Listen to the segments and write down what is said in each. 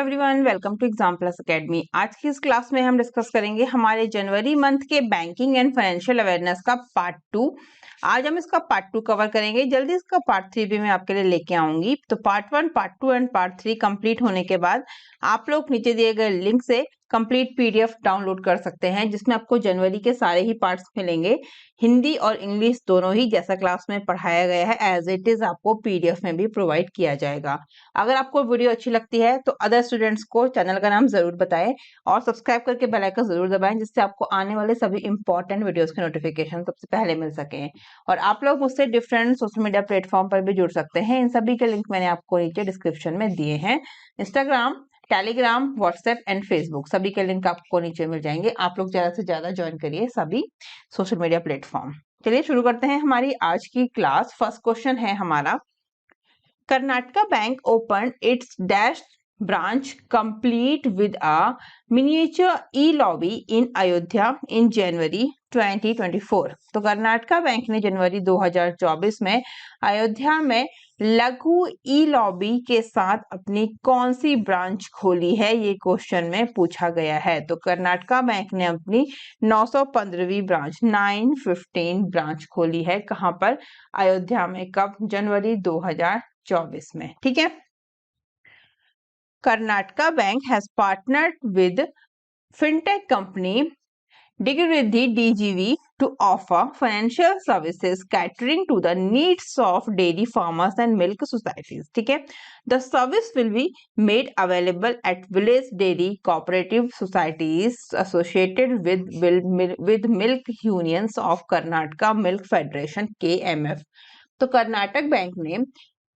Everyone, welcome to exam plus academy. आज की इस क्लास में हम डिस्कस करेंगे हमारे जनवरी मंथ के बैंकिंग एंड फाइनेंशियल अवेयरनेस का पार्ट 2। आज हम इसका पार्ट 2 कवर करेंगे। जल्दी इसका पार्ट 3 भी मैं आपके लिए लेके आऊंगी। तो part 1, part 2 and part 3 complete होने के बाद आप लोग नीचे दिए गए लिंक से कंप्लीट पीडीएफ डाउनलोड कर सकते हैं, जिसमें आपको जनवरी के सारे ही पार्ट्स मिलेंगे, हिंदी और इंग्लिश दोनों ही, जैसा क्लास में पढ़ाया गया है एज इट इज आपको पीडीएफ में भी प्रोवाइड किया जाएगा। अगर आपको वीडियो अच्छी लगती है तो अदर स्टूडेंट्स को चैनल का नाम जरूर बताएं और सब्सक्राइब करके बेल आइकन जरूर दबाएं, जिससे आपको आने वाले सभी इंपॉर्टेंट वीडियोस के नोटिफिकेशन सबसे पहले मिल सके। और आप लोग मुझसे डिफरेंट सोशल मीडिया प्लेटफॉर्म पर भी जुड़ सकते हैं। इन सभी के लिंक मैंने आपको नीचे डिस्क्रिप्शन में दिए हैं। Instagram, Telegram, WhatsApp and Facebook, सभी के लिंक आपको नीचे मिल जाएंगे। आप लोग ज्यादा से ज्यादा ज्वाइन करिए सभी सोशल मीडिया प्लेटफॉर्म। चलिए शुरू करते हैं हमारी आज की क्लास। फर्स्ट क्वेश्चन है हमारा, Karnataka Bank opened its dash branch complete with a miniature e-lobby in Ayodhya in January 2024। तो कर्नाटका बैंक ने जनवरी 2024 में अयोध्या में लघु ई लॉबी के साथ अपनी कौन सी ब्रांच खोली है, ये क्वेश्चन में पूछा गया है। तो कर्नाटका बैंक ने अपनी 915वीं ब्रांच 915 ब्रांच खोली है। कहां पर? अयोध्या में। कब? जनवरी 2024 में। ठीक है। Karnataka bank has partnered with fintech company Digriddhi DGV to offer financial services catering to the needs of dairy farmers and milk societies। ठीक है। The service will be made available at village dairy cooperative societies associated with milk unions of Karnataka Milk Federation KMF। तो Karnataka bank ने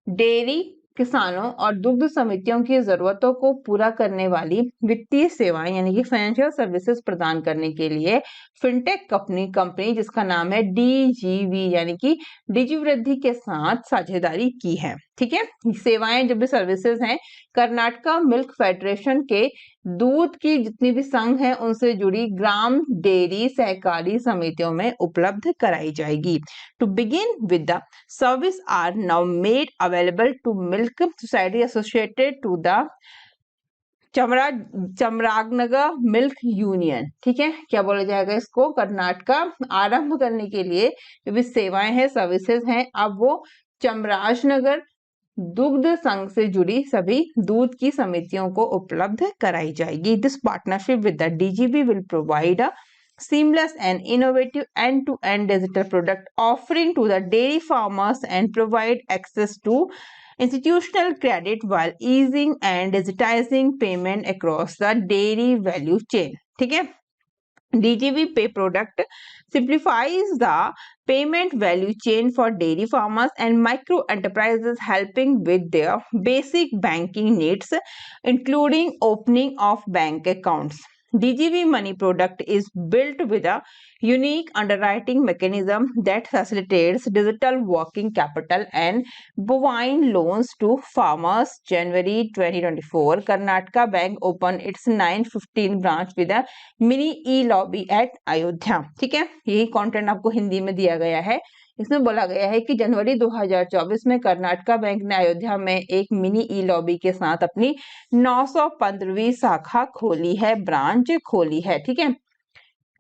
dairy किसानों और दुग्ध समितियों की जरूरतों को पूरा करने वाली वित्तीय सेवाएं यानी कि फाइनेंशियल सर्विसेज प्रदान करने के लिए फिनटेक कंपनी जिसका नाम है डीजीवी यानी कि डिजिवृद्धि के साथ साझेदारी की है। ठीक है। सेवाएं जो भी सर्विसेज हैं कर्नाटका मिल्क फेडरेशन के दूध की जितनी भी संघ है उनसे जुड़ी ग्राम डेयरी सहकारी समितियों में उपलब्ध कराई जाएगी। To begin with the service are now made available to milk society associated to the Chamarajanagar milk union. ठीक है। क्या बोला जाएगा इसको? कर्नाटका आरंभ करने के लिए जो भी सेवाएं हैं सर्विसेज हैं अब वो चमराजनगर दुग्ध संघ से जुड़ी सभी दूध की समितियों को उपलब्ध कराई जाएगी। This partnership with the DGB will provide a seamless and innovative end-to-end digital product offering to the dairy farmers and provide access to institutional credit while easing and digitizing payment across the dairy value chain। ठीक है। DGV Pay product simplifies the payment value chain for dairy farmers and micro enterprises, helping with their basic banking needs, including opening of bank accounts। DGV Money product is built with a unique underwriting mechanism that facilitates digital working capital and bovine loans to farmers। January 2024, Karnataka Bank opened its 915 branch with a mini e-lobby at Ayodhya। ठीक है। यही content आपको हिंदी में दिया गया है। इसमें बोला गया है कि जनवरी 2024 में कर्नाटका बैंक ने अयोध्या में एक मिनी ई लॉबी के साथ अपनी 915वीं शाखा खोली है, ब्रांच खोली है। ठीक है।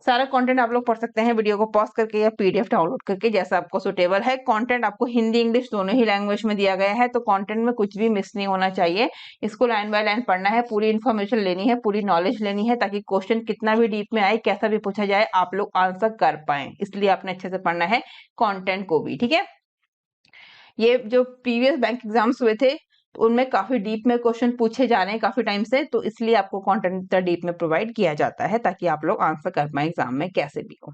सारा कंटेंट आप लोग पढ़ सकते हैं वीडियो को पॉज करके या पीडीएफ डाउनलोड करके, जैसा आपको सुटेबल है। कंटेंट आपको हिंदी इंग्लिश दोनों ही लैंग्वेज में दिया गया है, तो कंटेंट में कुछ भी मिस नहीं होना चाहिए। इसको लाइन बाय लाइन पढ़ना है, पूरी इन्फॉर्मेशन लेनी है, पूरी नॉलेज लेनी है, ताकि क्वेश्चन कितना भी डीप में आए, कैसा भी पूछा जाए, आप लोग आंसर कर पाए। इसलिए आपने अच्छे से पढ़ना है कॉन्टेंट को भी। ठीक है। ये जो प्रीवियस बैंक एग्जाम्स हुए थे तो उनमें काफी डीप में क्वेश्चन पूछे जा रहे हैं काफी टाइम से, तो इसलिए आपको कंटेंट इतना डीप में प्रोवाइड किया जाता है ताकि आप लोग आंसर कर पाए एग्जाम में कैसे भी हो।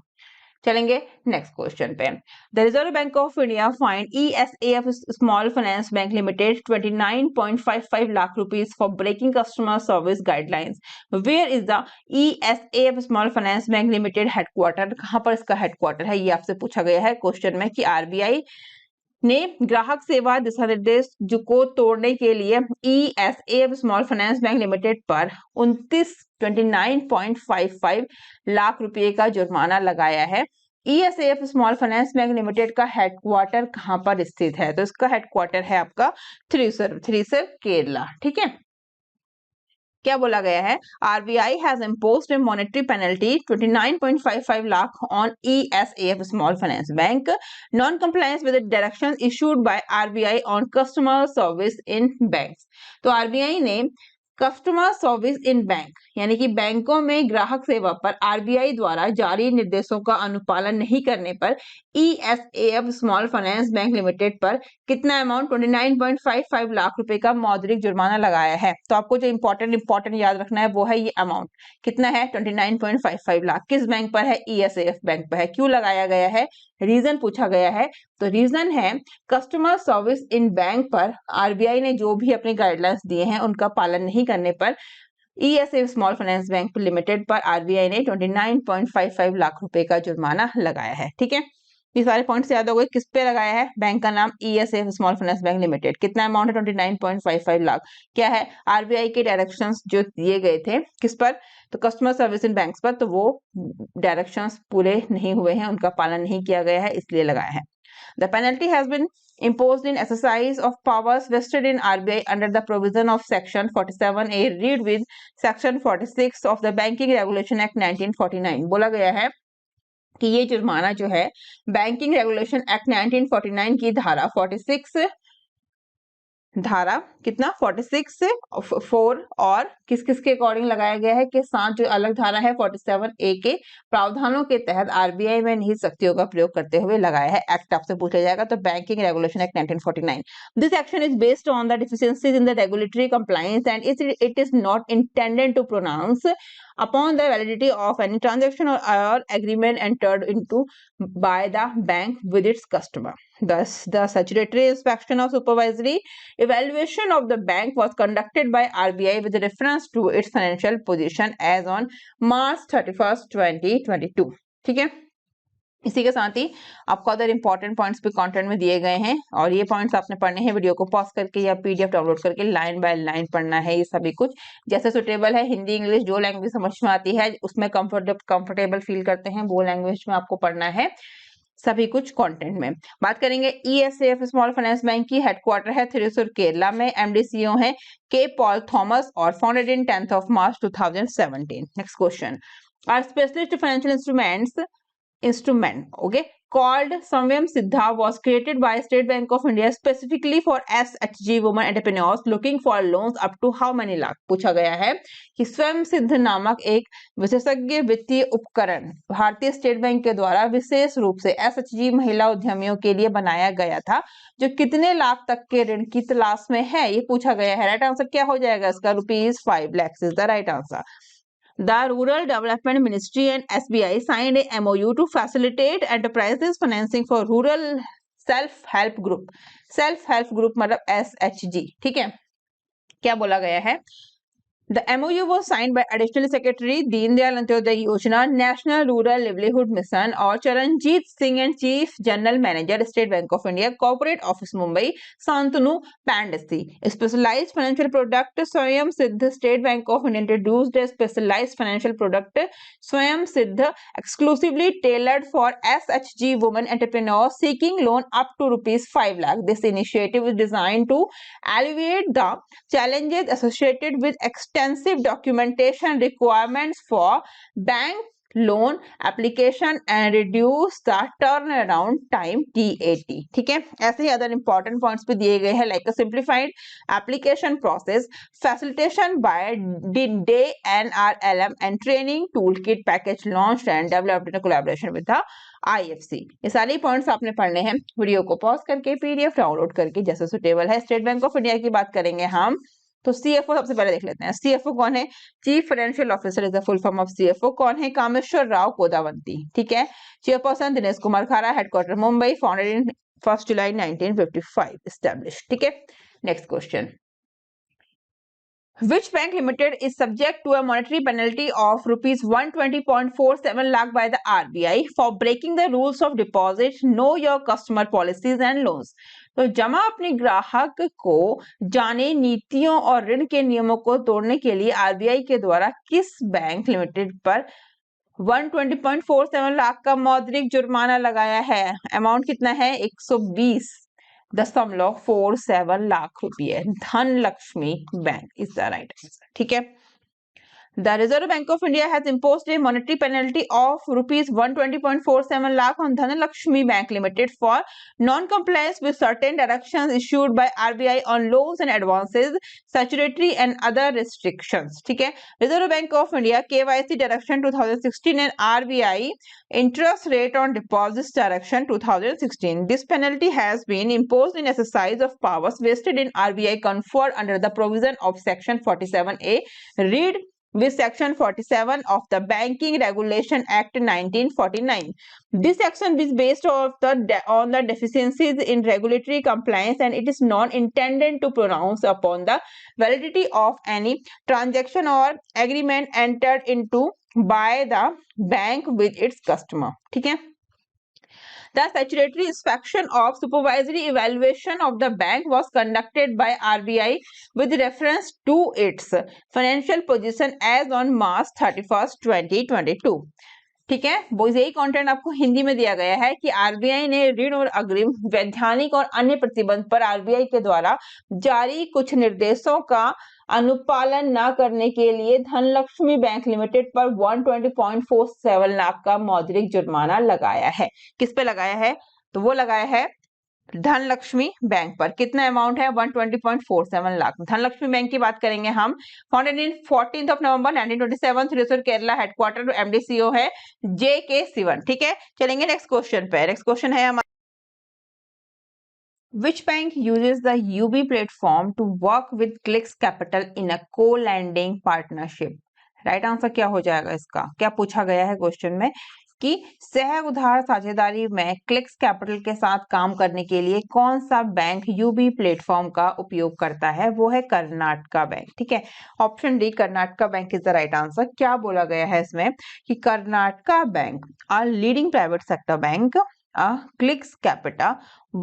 चलेंगे नेक्स्ट क्वेश्चन पे। The Reserve Bank of India fined ESAF small finance bank limited 29.55 lakh rupees for breaking customer service guidelines. Where is the ESAF small finance bank limited headquarter? कहां पर इसका हेडक्वार्टर है, ये आपसे पूछा गया है क्वेश्चन में कि आरबीआई ने ग्राहक सेवा दिशा निर्देश को तोड़ने के लिए ESAF small finance bank limited पर 29.55 लाख रुपए का जुर्माना लगाया है। ESAF small finance bank limited का हेडक्वार्टर कहां पर स्थित है? तो इसका हेडक्वार्टर है आपका थ्रीसर केरला। ठीक है। क्या बोला गया है, RBI has imposed A monetary penalty 29.55 lakh on ESAF small finance bank non compliance with directions issued by RBI on customer service in banks. तो आरबीआई ने कस्टमर सर्विस इन बैंक यानी कि बैंकों में ग्राहक सेवा पर आरबीआई द्वारा जारी निर्देशों का अनुपालन नहीं करने पर ESAF small finance bank limited पर कितना अमाउंट 29.55 लाख रुपए का मौद्रिक जुर्माना लगाया है। तो आपको जो इंपॉर्टेंट याद रखना है वो है ये अमाउंट कितना है, 29.55 लाख। किस बैंक पर है, ESAF बैंक पर है। क्यों लगाया गया है, रीजन पूछा गया है। तो रीजन है कस्टमर सर्विस इन बैंक पर आरबीआई ने जो भी अपने गाइडलाइंस दिए हैं उनका पालन नहीं करने पर ESAF small finance bank limited पर आरबीआई ने 29.55 लाख रुपए का जुर्माना लगाया है। ठीक है, ये सारे पॉइंट्स याद हो गए। किस पे लगाया है, बैंक का नाम ESAF small finance bank limited. कितना अमाउंट है, 29.55 लाख। क्या है, आरबीआई के डायरेक्शंस जो दिए गए थे किस पर, तो कस्टमर सर्विस इन बैंक्स पर, तो वो डायरेक्शंस पूरे नहीं हुए हैं, उनका पालन नहीं किया गया है, इसलिए लगाया है। The penalty has been imposed in exercise of powers vested in RBI under the provision of Section 47A read with Section 46 of the Banking Regulation Act 1949। बोला गया है कि ये जुर्माना जो है बैंकिंग रेगुलेशन एक्ट 1949 की धारा 46 धारा कितना 46 4 और किस किस के अकॉर्डिंग लगाया गया है कि साथ जो अलग धारा है 47A के प्रावधानों के तहत आरबीआई में निहित शक्तियों का प्रयोग करते हुए लगाया है। एक्ट आपसे पूछा जाएगा तो banking regulation act 1949। This action is based on the deficiencies in the regulatory compliance and it is not intended to pronounce upon the validity of any transaction or agreement entered into by the bank with its customer. Thus, the statutory inspection of supervisory evaluation of the bank was conducted by RBI with reference to its financial position as on March 31st, 2022. ठीक है, इसी के साथ ही आपको other important points भी content में दिए गए हैं और ये पॉइंट्स आपने पढ़ने हैं, वीडियो को पॉज करके या पीडीएफ डाउनलोड करके लाइन बाय लाइन पढ़ना है। ये सभी कुछ जैसे सुटेबल है, हिंदी इंग्लिश जो लैंग्वेज समझ में आती है उसमें कंफर्टेबल फील करते हैं वो लैंग्वेज में आपको पढ़ना है सभी कुछ कंटेंट में। बात करेंगे ESAF स्मॉल फाइनेंस बैंक की हेडक्वार्टर है थ्रिसुर केरला में, MD/CEO है के पॉल थॉमस और founded in 10th of March 2017। Next question, are specialist financial instrument okay called Samyam Siddha was created by State Bank of India specifically for SHG women entrepreneurs looking for loans up to how many lakh। पूछा गया है कि स्वयं सिद्ध नामक एक विशेषज्ञ वित्तीय उपकरण भारतीय स्टेट बैंक के द्वारा विशेष रूप से SHG महिला उद्यमियों के लिए बनाया गया था जो कितने लाख तक के ऋण की तलाश में है, ये पूछा गया है। राइट आंसर क्या हो जाएगा इसका, ₹5 lakhs is the right answer. The Rural Development Ministry and SBI signed a MOU to facilitate enterprises financing for rural self-help group। self-help group मतलब SHG। ठीक है, क्या बोला गया है, The MOU was signed by Additional Secretary Deen Dayal Antyodaya Yojana, National Rural Livelihood Mission और Charanjit Singh and chief general manager State Bank of India corporate office Mumbai Shantanu Pendse. Specialized financial product Swayam Siddha State Bank of India introduced a specialized financial product Swayam Siddha exclusively tailored for SHG women entrepreneurs seeking loan up to ₹5 lakh। This initiative is designed to alleviate the challenges associated with extensive documentation requirements for bank loan application and reduce the turnaround time TAT। ठीक है, ऐसे ही other important points भी दिए गए हैं like a simplified application process, facilitation by day NRLM and training tool kit package launch and developed in collaboration with the IFC। ये सारे points आपने पढ़ने हैं, वीडियो को पॉज करके पीडीएफ डाउनलोड करके जैसे सुटेबल है। स्टेट बैंक ऑफ इंडिया की बात करेंगे हम तो CFO सबसे पहले देख लेते हैं। CFO कौन है, chief financial officer is the full form of CFO। कौन है, कामेश्वर राव कोदावंती। ठीक है, चेयरपर्सन दिनेश कुमार खारा, headquarter Mumbai, founded in 1 July 1955, establish. ठीक है, next question, Which bank limited is subject to a monetary penalty of ₹120.47 lakh by the RBI for breaking the rules of deposit, know your customer policies and loans। तो जमा अपने ग्राहक को जाने नीतियों और ऋण के नियमों को तोड़ने के लिए आरबीआई के द्वारा किस बैंक लिमिटेड पर 120.47 लाख का मौद्रिक जुर्माना लगाया है। अमाउंट कितना है, 120.47 लाख रुपये। Dhanlaxmi bank is the right answer. ठीक है, The Reserve Bank of India has imposed a monetary penalty of rupees 120.47 lakh on Dhanalakshmi Bank Limited for non-compliance with certain directions issued by RBI on loans and advances, statutory and other restrictions. ठीक है, Reserve Bank of India KYC Direction 2016 and RBI Interest Rate on Deposits Direction 2016. This penalty has been imposed in exercise of powers vested in RBI conferred under the provision of Section 47A. Read with Section 47 of the Banking Regulation Act 1949. This section is based on the deficiencies in regulatory compliance, and it is not intended to pronounce upon the validity of any transaction or agreement entered into by the bank with its customer. ठीक है, the statutory inspection of supervisory evaluation of the bank was conducted by RBI with reference to its financial position as on March 31st, 2022. ठीक है, boys यही content आपको हिंदी में दिया गया है कि आरबीआई ने ऋण और अग्रिम वैधानिक और अन्य प्रतिबंध पर आरबीआई के द्वारा जारी कुछ निर्देशों का अनुपालन न करने के लिए धनलक्ष्मी बैंक लिमिटेड पर 120.47 लाख का मौद्रिक जुर्माना लगाया है। किस पे लगाया है? तो वो लगाया है धनलक्ष्मी बैंक पर। कितना अमाउंट है? 120.47 लाख। धनलक्ष्मी बैंक की बात करेंगे हम। Founded in 14th of November 1927, Thrissur Kerala, headquarter MD CEO है JK Sivan। ठीक है, चलेंगे नेक्स्ट क्वेश्चन पे। नेक्स्ट क्वेश्चन है हमारा, Which bank uses the UB platform to work with Clicks Capital in a co-lending partnership? Right answer क्या हो जाएगा इसका? क्या पूछा गया है क्वेश्चन में कि सह उधार साझेदारी में क्लिक्स कैपिटल के साथ काम करने के लिए कौन सा बैंक यूबी प्लेटफॉर्म का उपयोग करता है? वो है कर्नाटका बैंक। ठीक है, option D Karnataka bank is the right answer. क्या बोला गया है इसमें कि Karnataka bank a leading private sector bank, Clicks Capital,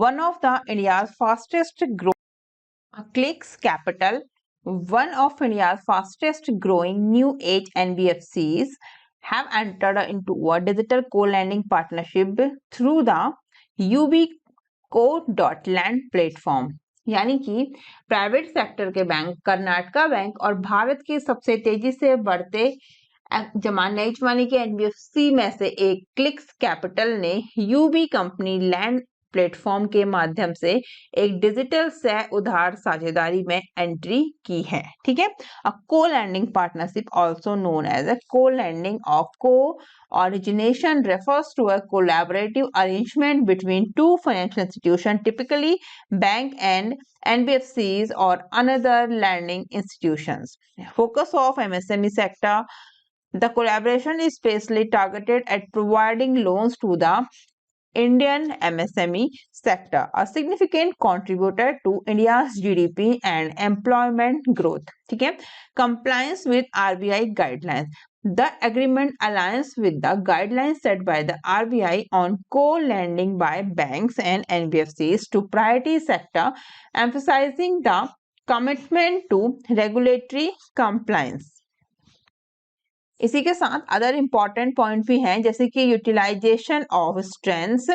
one of the India's fastest growing new age NBFCs, have entered into a digital co-lending partnership through the UB Co.Lend platform। यानी कि private sector के bank Karnataka bank और भारत की सबसे तेजी से बढ़ते नई जमाने के एनबीएफसी में से एक क्लिक्स कैपिटल ने यूबी कंपनी लैंड प्लेटफॉर्म के माध्यम से एक डिजिटल सह उधार साझेदारी में एंट्री की है। ठीक है, a co-lending partnership also known as a co-lending of co-origination refers to a collaborative arrangement between two financial institutions, typically bank and NBFCs or another lending institutions. Focus of MSME sector. The collaboration is specially targeted at providing loans to the Indian MSME sector, a significant contributor to India's GDP and employment growth. ठीक है, compliance with RBI guidelines. The agreement aligns with the guidelines set by the RBI on co-lending by banks and NBFCs to priority sector, emphasizing the commitment to regulatory compliance. इसी के साथ other important point भी हैं, जैसे कि utilisation of strengths,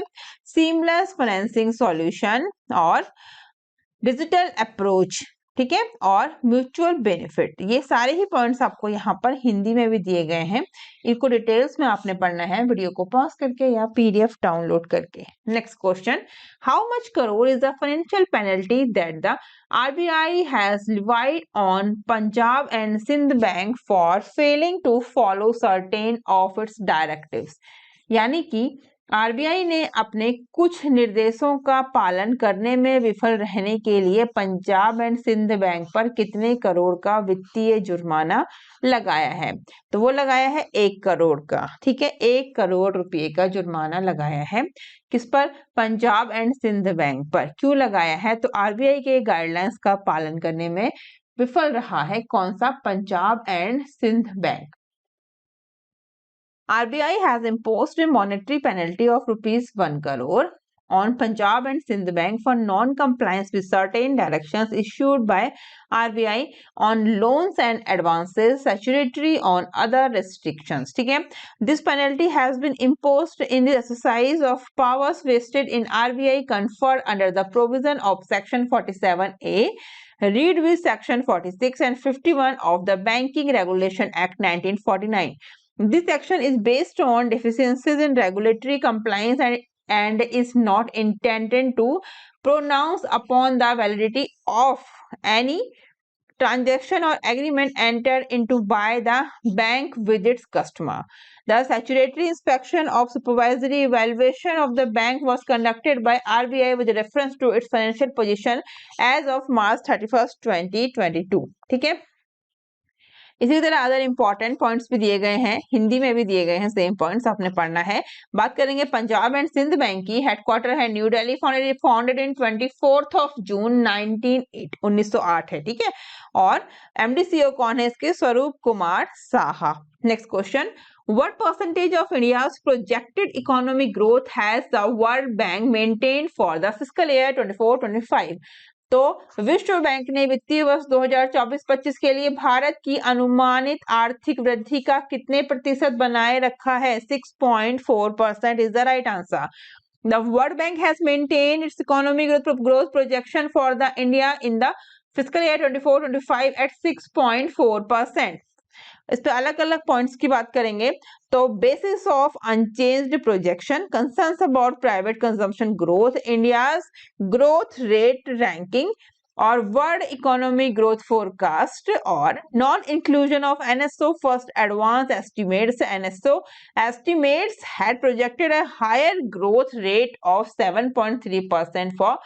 seamless financing solution और digital approach. ठीक है, और म्यूचुअल बेनिफिट। ये सारे ही पॉइंट्स आपको यहाँ पर हिंदी में भी दिए गए हैं। इनको डिटेल्स में आपने पढ़ना है वीडियो को पॉज करके या पीडीएफ डाउनलोड करके। Next question, how much crore is the financial penalty that the RBI has levied on Punjab and Sindh Bank for failing to follow certain of its directives? यानी कि आरबीआई ने अपने कुछ निर्देशों का पालन करने में विफल रहने के लिए पंजाब एंड सिंध बैंक पर कितने करोड़ का वित्तीय जुर्माना लगाया है? तो वो लगाया है 1 करोड़ का। ठीक है, 1 करोड़ रुपए का जुर्माना लगाया है। किस पर? पंजाब एंड सिंध बैंक पर। क्यों लगाया है? तो आरबीआई के गाइडलाइंस का पालन करने में विफल रहा है। कौन सा? Punjab and Sindh Bank. RBI has imposed a monetary penalty of ₹1 crore on Punjab and Sindh Bank for non-compliance with certain directions issued by RBI on loans and advances, statutory on other restrictions. ठीक है, this penalty has been imposed in the exercise of powers vested in RBI conferred under the provision of Section 47A. read with section 46 and 51 of the Banking Regulation Act 1949. This section is based on deficiencies in regulatory compliance and is not intended to pronounce upon the validity of any transaction or agreement entered into by the bank with its customer. The statutory inspection of supervisory evaluation of the bank was conducted by RBI with reference to its financial position as of March 31st, 2022. ठीक है, इसी तरह other important points भी दिए गए हैं, हिंदी में भी दिए गए हैं, सेम पॉइंट्स आपने पढ़ना है। बात करेंगे पंजाब एंड सिंध बैंक की, हेडक्वार्टर है new Delhi, founded in 24th of June 1908 है, ठीक है। और एमडी/सीईओ कौन है इसके? स्वरूप Kumar Saha. Next question, what percentage of India's projected economic growth has the World Bank maintained for the fiscal year 24-25? तो विश्व बैंक ने वित्तीय वर्ष 2024-25 के लिए भारत की अनुमानित आर्थिक वृद्धि का कितने प्रतिशत बनाए रखा है? 6.4% is the right answer. The World Bank has maintained its economic growth projection for the India in the fiscal year 24-25 at 6.4%. इस पे अलग अलग पॉइंट्स की बात करेंगे। तो basis of unchanged projection, concerns about private consumption growth, India's growth rate ranking और world economic growth forecast और non inclusion of NSO first advance estimates. NSO estimates had projected a higher growth rate of 7.3% for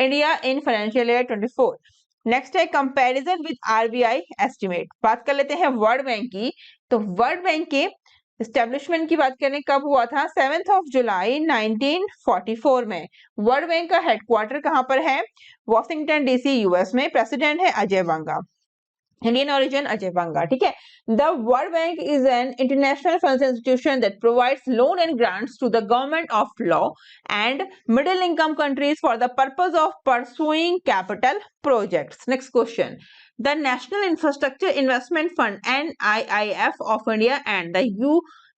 India in financial year 24. Next है comparison with RBI estimate. बात कर लेते हैं world bank की। तो world bank के establishment की बात करें कब हुआ था? 7th of July 1944 में। वर्ल्ड बैंक का हेडक्वार्टर कहां पर है? वॉशिंगटन डीसी यूएस में। प्रेसिडेंट है अजय बंगा, इंडियन origin अजय बंगा, ठीक है। The World Bank is an international financial institution that provides loan and grants to the government of low and middle income countries for the purpose of pursuing capital projects. Next question. The National Infrastructure Investment Fund NIIF of India and the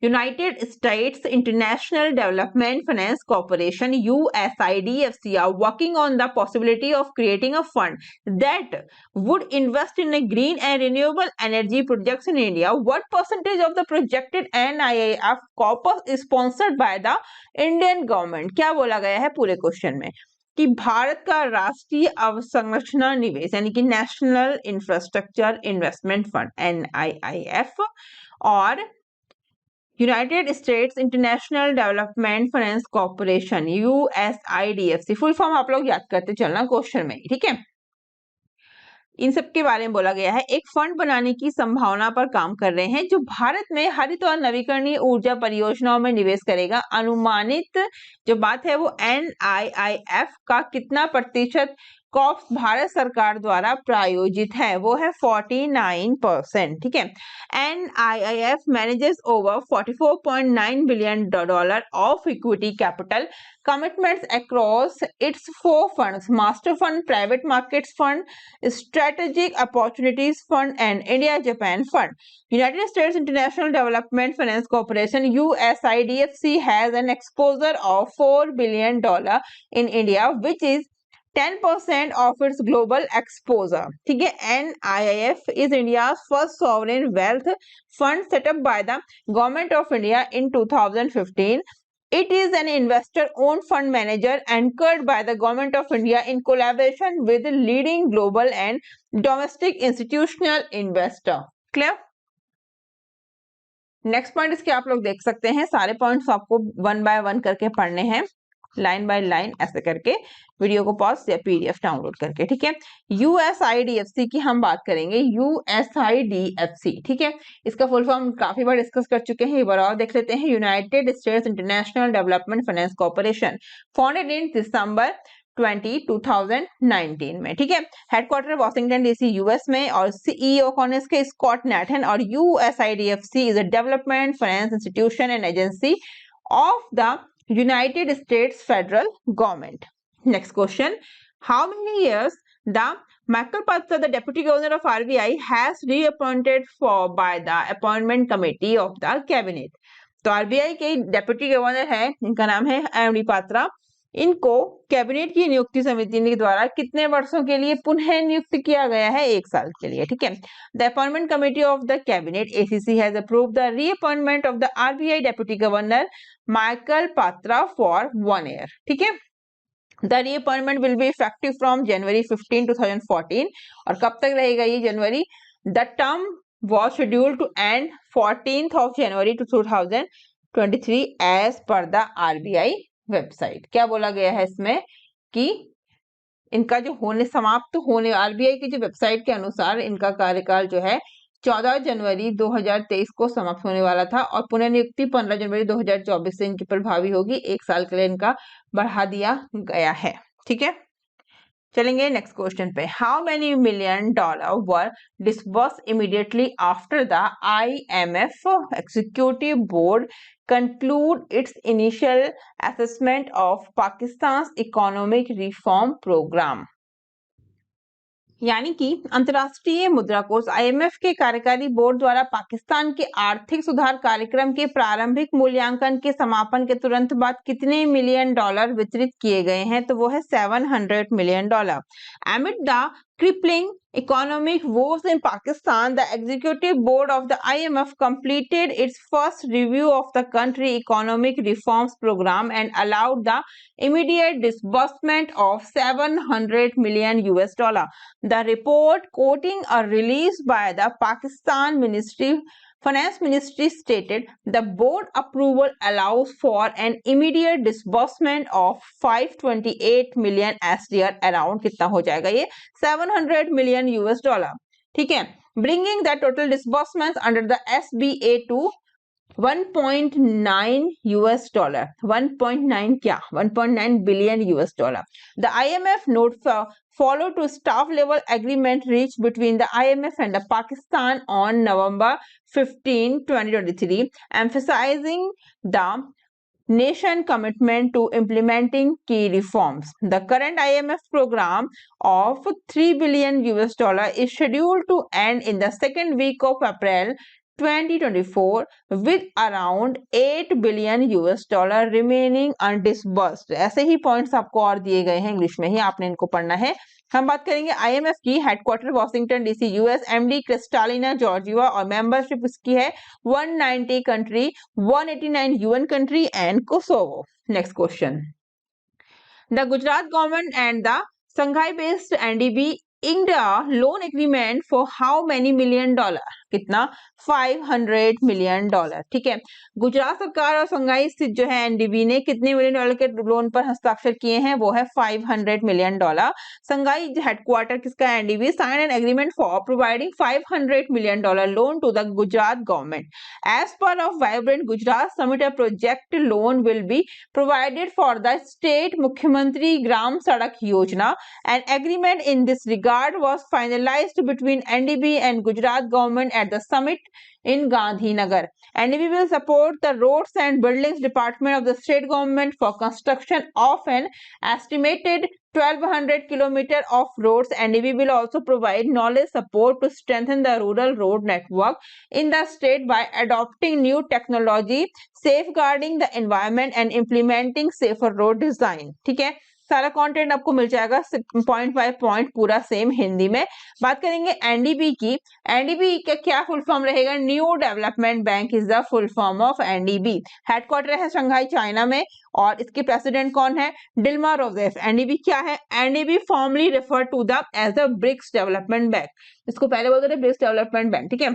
United States International Development Finance Corporation USIDFC are working on the possibility of creating a fund that would invest in a green and renewable energy projects in India. What percentage of the projected NIIF corpus is sponsored by the Indian government? क्या बोला गया है पूरे question में कि भारत का राष्ट्रीय अवसंरचना निवेश यानी कि national infrastructure investment fund NIIF और United States international development finance corporation USIDFC, full form आप लोग याद करते चलना क्वेश्चन में, ठीक है। इन सब के बारे में बोला गया है। एक फंड बनाने की संभावना पर काम कर रहे हैं जो भारत में हरित और नवीकरणीय ऊर्जा परियोजनाओं में निवेश करेगा। अनुमानित जो बात है वो NIIF का कितना प्रतिशत कॉप्स भारत सरकार द्वारा प्रायोजित है? वो है 49%, ठीक है। NIIF manages over $44.9 billion of equity capital commitments across its 4 funds: Master Fund, Private Markets Fund, Strategic Opportunities Fund, and India-Japan Fund. United States International Development Finance Corporation USIDFC has an exposure of $4 billion in India, which is 10% of its global exposure. ठीक है। NIIF is India's first sovereign wealth fund set up by the Government of India in 2015. It is an investor-owned fund manager anchored by the Government of India in collaboration with leading global and domestic institutional investor. Clear? Next point इसके आप लोग देख सकते हैं, सारे points आपको 1 by 1 करके पढ़ने हैं, लाइन बाय लाइन ऐसे करके, वीडियो को पॉज या PDF डाउनलोड करके, ठीक है। USIDFC की हम बात करेंगे, USIDFC, ठीक है। इसका फुल फॉर्म काफी बार डिस्कस कर चुके हैं, एक बार और देख लेते हैं। United States international development finance corporation, founded in December 2019 में, ठीक है। हेडक्वार्टर वॉशिंगटन डीसी यूएस में और CEO कौन है इसके? Scott Nathan. और USIDFC is a development finance institution and agency of the United States federal government. Next question. How many years the Michael Patsa, the Deputy Governor of RBI, has reappointed by the appointment committee of the cabinet? तो RBI के deputy governor है, इनका नाम है MD Patra. इनको cabinet की नियुक्ति समिति के द्वारा कितने वर्षों के लिए पुनः नियुक्त किया गया है? 1 साल के लिए, ठीक है। The appointment committee of the cabinet ACC has approved the reappointment of the RBI deputy governor Michael Patra for 1 year, ठीक है। The reappointment will be effective from January 15, 2014 और कब तक रहेगा ये? जनवरी। The term was scheduled to end 14th of January 2023 as per the RBI website. क्या बोला गया है इसमें कि इनका जो समाप्त होने RBI की जो वेबसाइट के अनुसार इनका कार्यकाल जो है 14 जनवरी 2023 को समाप्त होने वाला था और पुनः नियुक्ति 15 जनवरी 2024 से इनकी प्रभावी होगी। 1 साल के लिए इनका बढ़ा दिया गया है, ठीक है। चलेंगे नेक्स्ट क्वेश्चन पे। How many $1 million were disburse immediately after the IMF executive board conclude its initial assessment of Pakistan's economic reform program। यानी कि अंतर्राष्ट्रीय मुद्रा कोष IMF के कार्यकारी बोर्ड द्वारा पाकिस्तान के आर्थिक सुधार कार्यक्रम के प्रारंभिक मूल्यांकन के समापन के तुरंत बाद कितने $1 million वितरित किए गए हैं? तो वो है $700 million। Amid the crippling economic woes in Pakistan, the executive board of the IMF completed its first review of the country economic reforms program and allowed the immediate disbursement of $700 million। The report, quoting a release by the Pakistan Finance Ministry, stated the board approval allows for an immediate disbursement of 528 million SDR, around कितना हो जाएगा ये? $700 million, ठीक है। Bringing the total disbursements under the SBA to $1.9 $1.9 क्या? $1.9 billion। The IMF note followed to staff level agreement reached between the IMF and the Pakistan on November 15, 2023, emphasizing the nation commitment to implementing key reforms. The current IMF program of $3 billion is scheduled to end in the second week of April 2024 with around $8 billion remaining undisbursed। ऐसे ही points आपको और दिए गए हैं, English में ही आपने इनको पढ़ना है। हम बात करेंगे IMF की। Headquarter Washington DC US, MD Kristalina Georgia और मेंबरशिप इसकी है 190 country, 189 UN country and Kosovo. Next question. The Gujarat government and the Shanghai based NDB inked a loan agreement for how many $1 million? कितना? $500 million, ठीक है। गुजरात सरकार और संघाई स्थित जो है NDB ने कितने $1 million के लोन पर हस्ताक्षर किए हैं? वो है $500 million। संघाई हेडक्वार्टर किसका? NDB signed an agreement for providing $500 million loan to the Gujarat government. As part of Vibrant Gujarat Summit, a project loan will be provided for the state Mukhyamantri Gram Sadak Yojana. An agreement in this regard was finalized between NDB and Gujarat government at the summit in Gandhinagar. NDB will support the roads and buildings department of the state government for construction of an estimated 1200 km of roads. NDB will also provide knowledge support to strengthen the rural road network in the state by adopting new technology, safeguarding the environment and implementing safer road design। ठीक है, सारा content आपको मिल जाएगा point by point पूरा same Hindi में। बात करेंगे NDB की। NDB का क्या फुल फॉर्म रहेगा? New development bank is the full form of NDB। Headquarter है शंघाई चाइना में और इसके प्रेसिडेंट कौन है? डिल्मा रोसेफ। NDB क्या है? NDB formally refer to the as the BRICS development bank. इसको पहले बोलते थे ब्रिक्स डेवलपमेंट बैंक, ठीक है।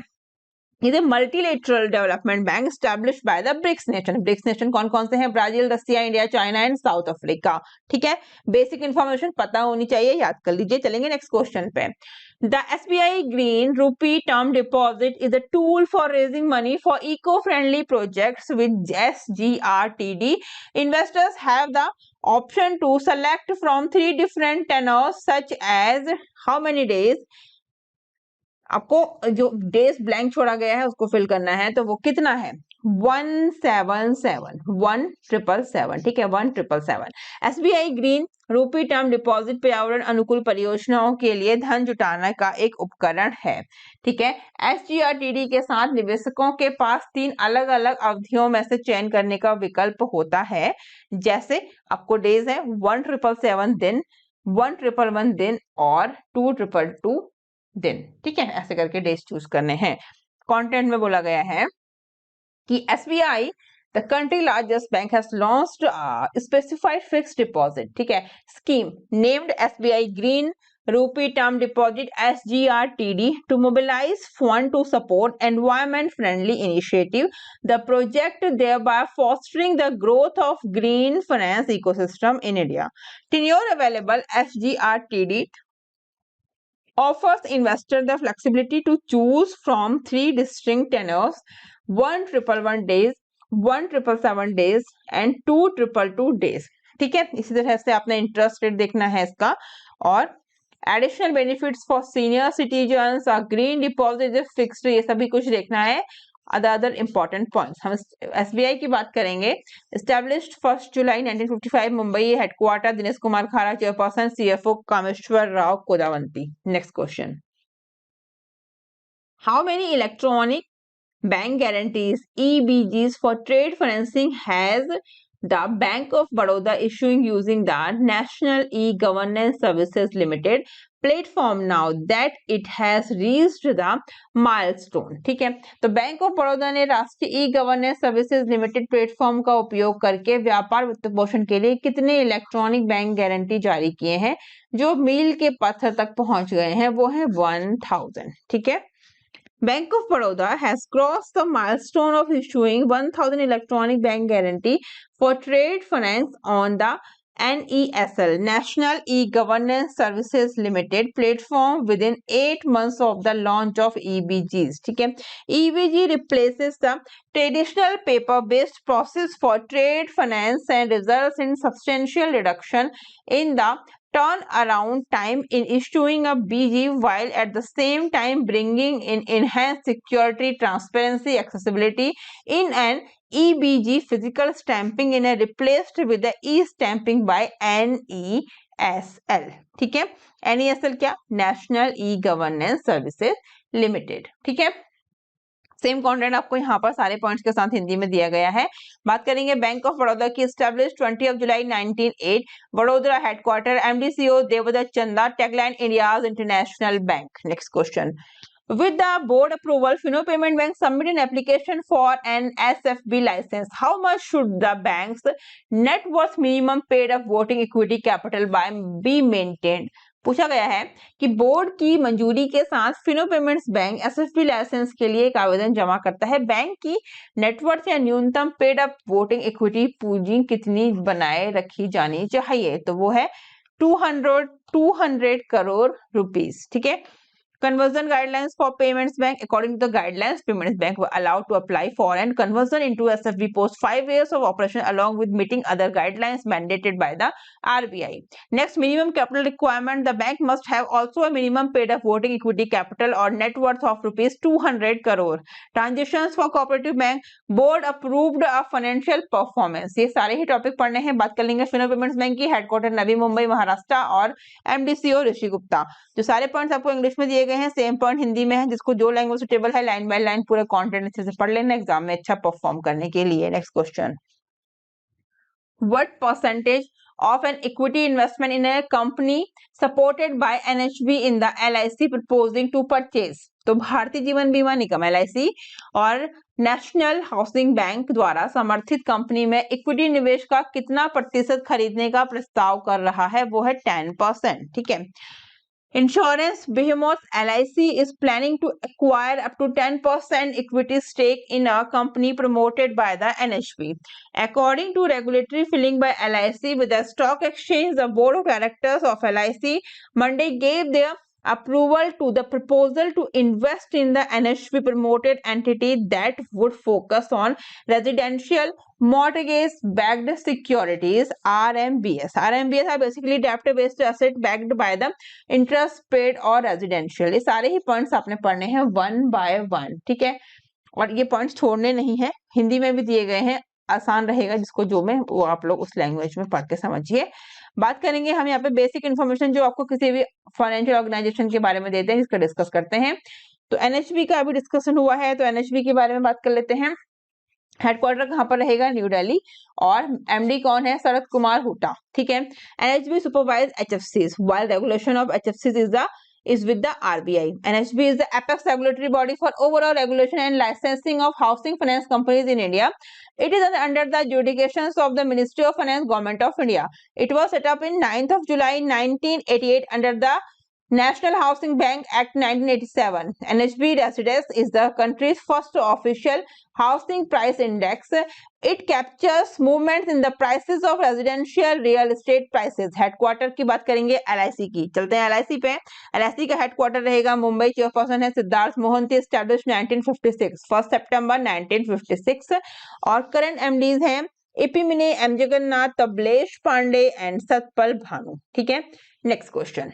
Is a multilateral development bank established by the BRICS nation. BRICS nation कौन कौन से हैं? Brazil, Russia, India, China and South Africa. ठीक है, बेसिक इंफॉर्मेशन पता होनी चाहिए, याद कर लीजिए। चलेंगे नेक्स्ट क्वेश्चन पे। The SBI Green Rupee Term Deposit is a tool for raising money for eco-friendly projects with SGRTD. Investors have the option to select from 3 different tenors such as how many days, आपको जो days blank छोड़ा गया है उसको fill करना है, तो वो कितना है 177 ठीक है 1777। एसबीआई ग्रीन रूपी टर्म डिपॉजिट पर्यावरण अनुकूल परियोजनाओं के लिए धन जुटाने का एक उपकरण है, ठीक है। एसजीआरटीडी के साथ निवेशकों के पास 3 अलग अलग अवधियों में से चयन करने का विकल्प होता है, जैसे आपको डेज है 1777 दिन, 1111 दिन और 2222 दिन, ठीक है। ऐसे करके डेज चूज करने हैं। कंटेंट में बोला गया है कि SBI the country largest bank has launched specified fixed deposit, ठीक है, scheme named SBI green rupee term deposit SGRTD to mobilize fund to support environment friendly initiative. The project thereby fostering the growth of green finance ecosystem in India. Tenure available SGRTD offers investors the flexibility to choose from 3 distinct tenures: 1111 days, 1777 days and 2222 days, ठीक है। इसी तरह से आपने interest rate देखना है इसका, और additional benefits for senior citizens, green deposit fixed, ये सभी कुछ देखना है। अदर इंपॉर्टेंट पॉइंट्स, हम एसबीआई की बात करेंगे। Established 1 July 1955 Mumbai, headquarter Dinesh Kumar Khara, chairperson CFO Kameswara Rao Kodavanti. Next question, how many electronic bank guarantees EBGs for trade financing has the Bank of Baroda issuing using the National E-Governance Services Limited platform now that it has reached the milestone, ठीक है। तो bank of Baroda ने राष्ट्रीय e governance services limited platform का उपयोग करके व्यापार वित्त पोषण के लिए कितने इलेक्ट्रॉनिक बैंक गारंटी जारी किए हैं जो मील के पत्थर तक पहुंच गए हैं, वो है 1000, ठीक है। Bank of Baroda has crossed the milestone of issuing 1000 electronic bank guarantee for trade finance on the NESL National E-Governance Services Limited platform within 8 months of the launch of EBGs, ठीक है। EBG replaces the traditional paper-based process for trade finance and results in substantial reduction in the turnaround time in issuing a BG, while at the same time bringing in enhanced security, transparency, accessibility in an EBG physical stamping in a replaced with the e-stamping by NESL, ठीक है। NESL क्या, national e governance services limited, ठीक है। Same content आपको यहाँ पर सारे points के साथ हिंदी में दिया गया है। बात करेंगे बैंक ऑफ बड़ौदा की, एस्टैब्लिश 20 जुलाई 1908, वडोदरा हेडक्वार्टर, एमडीसीओ देवदत्त चंदा, tagline India's international bank. Next question, with the board approval, Fino Payment Bank submit an application for an SFB license. How much should the bank's net worth minimum paid up voting equity capital by be maintained? पूछा गया है कि board की मंजूरी के साथ Fino payments bank SFB licence के लिए एक आवेदन जमा करता है। बैंक की नेटवर्थ या न्यूनतम पेड अप वोटिंग इक्विटी पूंजी कितनी बनाए रखी जानी चाहिए, तो वो है 200 करोड़ रुपीस, ठीक है। Conversion guidelines for Payments Bank. According to the guidelines, Payments Bank were allowed to apply for and conversion into SFB post 5 years of operation, along with meeting other guidelines mandated by the RBI. Next, minimum capital requirement. The bank must have also a minimum paid up voting equity capital or net worth of rupees 200 crore. Transitions for cooperative bank. Board approved a financial performance. ये सारे ही topic पढ़ने हैं। बात कर लेंगे Fino payments bank की, headquarter Navi Mumbai Maharashtra और एमडीसीओ ऋषि गुप्ता। जो सारे पॉइंट्स आपको इंग्लिश में दिए गए हैं, सेम पॉइंट हिंदी में है, जिसको जो लैंग्वेज सुटेबल है लाइन बाय लाइन पूरे कंटेंट अच्छे से पढ़ लेना एग्जाम में अच्छा परफॉर्म करने के लिए। Next question, what percentage of an equity investment in a company supported by NHB in the LIC proposing to purchase. तो भारतीय जीवन बीमा निगम LIC और नेशनल हाउसिंग बैंक द्वारा समर्थित कंपनी में इक्विटी निवेश का कितना प्रतिशत खरीदने का प्रस्ताव कर रहा है, वो है 10%, ठीक है। Insurance behemoth LIC is planning to acquire up to 10% equity stake in a company promoted by the NHB. According to regulatory filing by LIC with the stock exchange, the board of directors of LIC Monday gave their approval to the proposal to invest in the NHB promoted entity that would focus on residential mortgage backed securities, RMBS. RMBS are basically debt based asset backed by the interest paid or residential. ये सारे ही points आपने पढ़ने हैं 1 by 1, ठीक है, और ये points छोड़ने नहीं है, हिंदी में भी दिए गए हैं, आसान रहेगा जिसको जो में वो आप लोग उस लैंग्वेज में पढ़ के समझिए। बात करेंगे हम यहाँ पे बेसिक इन्फॉर्मेशन जो आपको किसी भी फाइनेंशियल ऑर्गेनाइजेशन के बारे में देते हैं, इसका डिस्कस करते हैं। तो एनएचबी का अभी डिस्कशन हुआ है, तो एनएचबी के बारे में बात कर लेते हैं। हेडक्वार्टर कहाँ पर रहेगा? न्यू दिल्ली, और एमडी कौन है? शरद कुमार हुड्डा, ठीक है। एनएचबी सुपरवाइज एचएफसीज while regulation of HFCs is with the RBI. NHB is the apex regulatory body for overall regulation and licensing of housing finance companies in India. It is under the jurisdictions of the Ministry of Finance, Government of India. It was set up in 9th of July 1988 under the National Housing Bank Act 1987. NHB Residence is the country's first official housing price index. It captures movements in the prices of residential real estate prices. Headquarter की बात करेंगे LIC की, चलते हैं LIC पे। LIC का headquarter रहेगा Mumbai, chairperson है सिद्धार्थ मोहंती, established 1956, 1 सितंबर 1956, और करंट MDs हैं AP मिने, M जगन्नाथ, तबलेश पांडे एंड सतपाल भानु, ठीक है। Next question,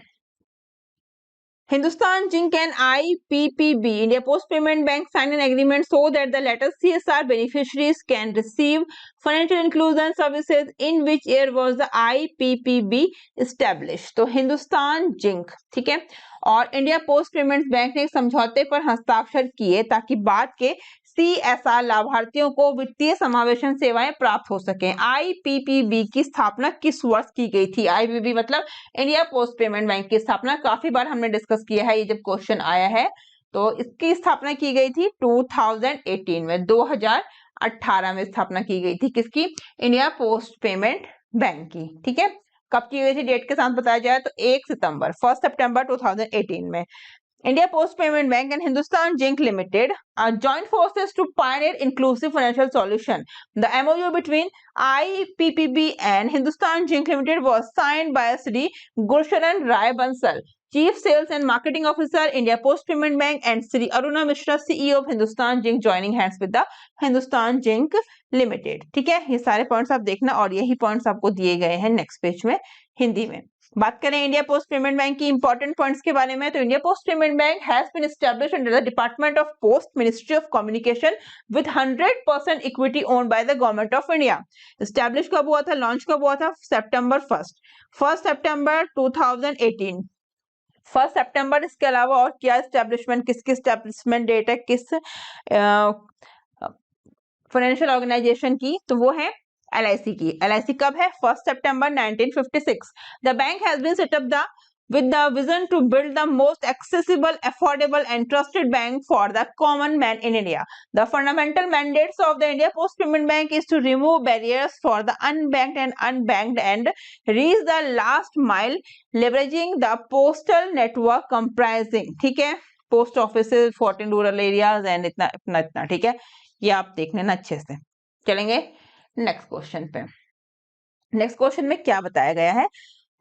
Hindustan Zinc and IPPB, India Post Payment Bank, signed an agreement so that the latter CSR beneficiaries can receive financial inclusion services. In which year was the IPPB established? तो Hindustan zinc, ठीक है, और India post payments bank ने एक समझौते पर हस्ताक्षर किए ताकि बाद के CSR लाभार्थियों को वित्तीय समावेशन सेवाएं प्राप्त हो सके। IPPB की स्थापना किस वर्ष की गई थी? IPPB मतलब इंडिया पोस्ट पेमेंट बैंक की स्थापना काफी बार हमने डिस्कस किया है, ये जब क्वेश्चन आया है तो इसकी स्थापना की गई थी 2018 में, 2018 में स्थापना की गई थी किसकी? इंडिया पोस्ट पेमेंट बैंक की, ठीक है। कब की गई थी? डेट के साथ बताया जाए तो 1 सितंबर, 1 सितंबर 2018 में। India Post Payment Bank and Hindustan Zinc Limited are joint forces to pioneer inclusive financial solution. The MOU between IPPB and Hindustan Zinc Limited was signed by Sri Gursharan Rai Bansal, Chief Sales and Marketing Officer, India Post Payment Bank, and Sri Aruna Mishra, CEO of Hindustan Zinc, joining hands with the Hindustan Zinc Limited. ठीक है, ये सारे points आप देखना, और यही points आपको दिए गए हैं नेक्स्ट पेज में हिंदी में। बात करें इंडिया पोस्ट पेमेंट बैंक की इंपॉर्टेंट पॉइंट्स के बारे में, तो India Post Payment Bank has been established under the department of post, ministry of communication, with 100% equity owned by the government of India. Establish कब हुआ था? लॉन्च कब हुआ था? सितंबर 1 सितंबर 2018, 1 सितंबर। इसके अलावा और क्या एस्टैब्लिशमेंट, किसकी एस्टैब्लिशमेंट डेट है, किस फाइनेंशियल ऑर्गेनाइजेशन की? तो वो है LIC की। LIC कब है? 1 सितंबर 1956। The bank has been set up with the vision to build the most accessible, affordable and trusted bank for the common man in India. The fundamental mandates of the India Post Payment Bank is to remove barriers for the unbanked and reach the last mile, leveraging the postal network comprising, ठीक है, post offices, 14 rural areas and इतना, ठीक है, ये आप देख लेना अच्छे से। चलेंगे नेक्स्ट क्वेश्चन पे। नेक्स्ट क्वेश्चन में क्या बताया गया है?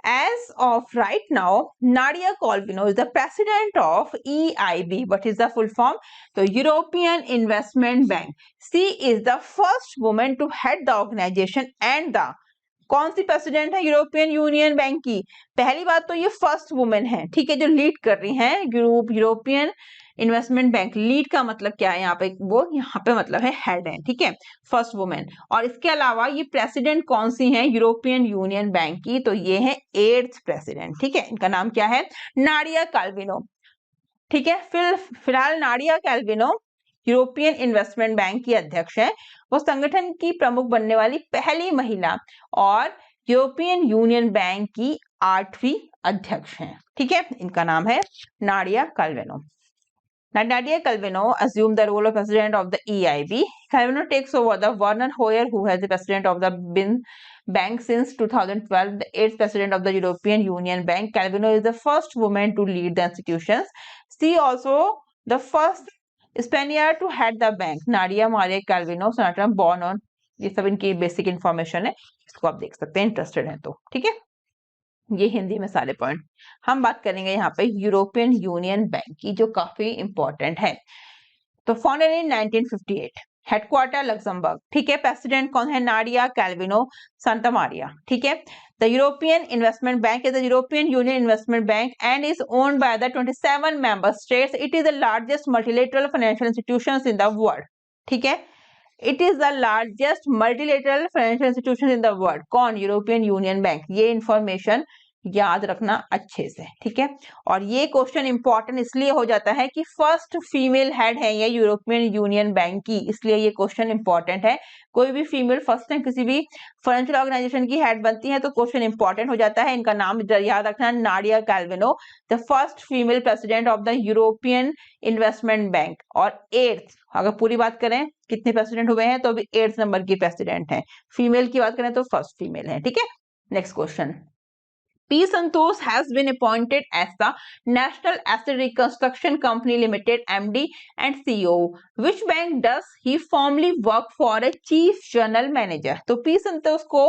As of right now, Nadia Calvino is the president of EIB. What is the full form? So European Investment Bank. She is the first woman to head the organization and the कौन सी president है European union bank की? पहली बात तो ये first women है, ठीक है, जो लीड कर रही हैं यूरोपियन इन्वेस्टमेंट बैंक। लीड का मतलब क्या है यहाँ पे? वो यहाँ पे मतलब है हेड है, ठीक है, फर्स्ट वुमेन। और इसके अलावा ये प्रेसिडेंट कौन सी है यूरोपियन यूनियन बैंक की? तो ये है 8th प्रेसिडेंट, ठीक है। इनका नाम क्या है? नाडिया कैल्विनो, ठीक है। फिलहाल नाडिया कैल्विनो यूरोपियन इन्वेस्टमेंट बैंक की अध्यक्ष है। वो संगठन की प्रमुख बनने वाली पहली महिला और यूरोपियन यूनियन बैंक की 8वीं अध्यक्ष हैं, ठीक है। इनका नाम है Nadia कैल्विनो। Nadia Calvino assumed the role of president of the EIB. Calvino takes over the Werner Hoyer, who has the president of the bank since 2012, the 8th president of the European Union Bank. Calvino is the first woman to lead the institutions. She also the first Spaniard to head the bank. Nadia Maria Calvino, senator born on, ये सब इनकी basic information है, इसको आप देख सकते हैं interested है तो, ठीक है। ये हिंदी में सारे पॉइंट। हम बात करेंगे यहाँ पे यूरोपियन यूनियन बैंक की, जो काफी इंपॉर्टेंट है। तो फाउंडेड इन 1958, हेडक्वार्टर लक्समबर्ग, ठीक है। प्रेसिडेंट कौन है? नाडिया कैल्विनो सांता मारिया, ठीक है। The European investment bank is the European union investment bank and is owned by the 27 member states. It is the largest multilateral financial institutions in the world, ठीक है। It is the largest multilateral financial institution in the world. कौन? European union bank. ये information याद रखना अच्छे से, ठीक है। और ये क्वेश्चन इंपॉर्टेंट इसलिए हो जाता है कि फर्स्ट फीमेल हेड है ये यूरोपियन यूनियन बैंक की, इसलिए ये क्वेश्चन इंपॉर्टेंट है। कोई भी फीमेल फर्स्ट टाइम किसी भी फाइनेंशियल ऑर्गेनाइजेशन की हेड बनती है तो क्वेश्चन इंपॉर्टेंट हो जाता है। इनका नाम याद रखना, Nadia Calvino, the first female president of the European investment bank. और 8th, अगर पूरी बात करें कितने प्रेसिडेंट हुए हैं तो अभी 8th नंबर की प्रेसिडेंट है। फीमेल की बात करें तो फर्स्ट फीमेल है, ठीक है। Next question. P. Santosh has been appointed as the National Asset Reconstruction Company Limited MD and CEO. Which bank does he formerly work for a Chief General Manager? तो P. संतोष को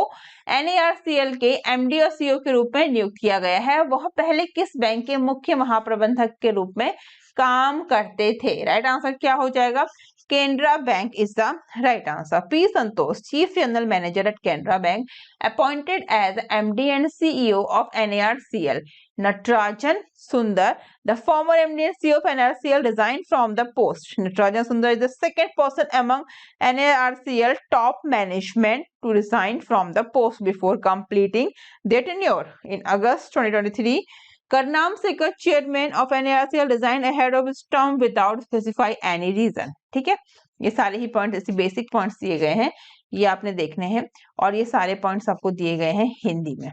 NARCL के MD और CEO के रूप में नियुक्त किया गया है। वह पहले किस बैंक के मुख्य महाप्रबंधक के रूप में काम करते थे? राइट आंसर क्या हो जाएगा? Canara Bank is the right answer. P. Santosh, Chief General Manager at Canara Bank, appointed as MD and CEO of NARCL. Natarajan Sundar, the former MD and CEO of NARCL, resigned from the post. Natarajan Sundar is the second person among NARCL top management to resign from the post before completing their tenure. In August 2023, Karnam Sekhar, chairman of NARCL, resigned ahead of his term without specify any reason. ठीक है, ये सारे ही point ऐसे basic points दिए गए हैं, ये आपने देखने हैं। और ये सारे पॉइंट्स आपको दिए गए हैं हिंदी में,